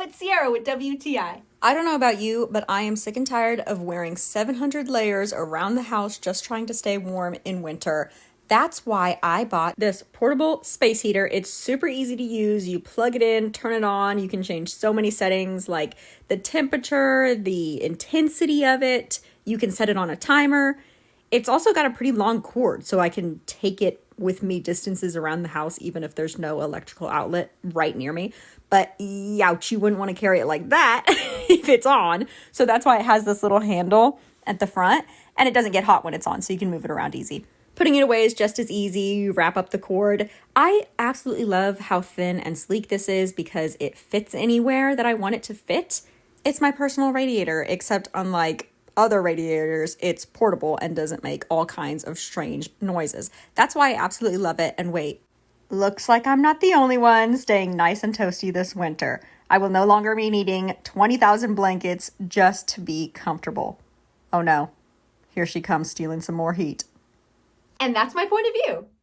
it's Sierra with WTI. I don't know about you, but I am sick and tired of wearing 700 layers around the house just trying to stay warm in winter. That's why I bought this portable space heater. It's super easy to use. You plug it in, turn it on. You can change so many settings like the temperature, the intensity of it. You can set it on a timer. It's also got a pretty long cord, so I can take it with me distances around the house, even if there's no electrical outlet right near me. But youch, you wouldn't want to carry it like that if it's on. So that's why it has this little handle at the front, and it doesn't get hot when it's on, so you can move it around easy. Putting it away is just as easy. You wrap up the cord. I absolutely love how thin and sleek this is because it fits anywhere that I want it to fit. It's my personal radiator, except unlike other radiators, it's portable and doesn't make all kinds of strange noises. That's why I absolutely love it. And wait, looks like I'm not the only one staying nice and toasty this winter. I will no longer be needing 20,000 blankets just to be comfortable. Oh no, here she comes stealing some more heat. And that's my point of view.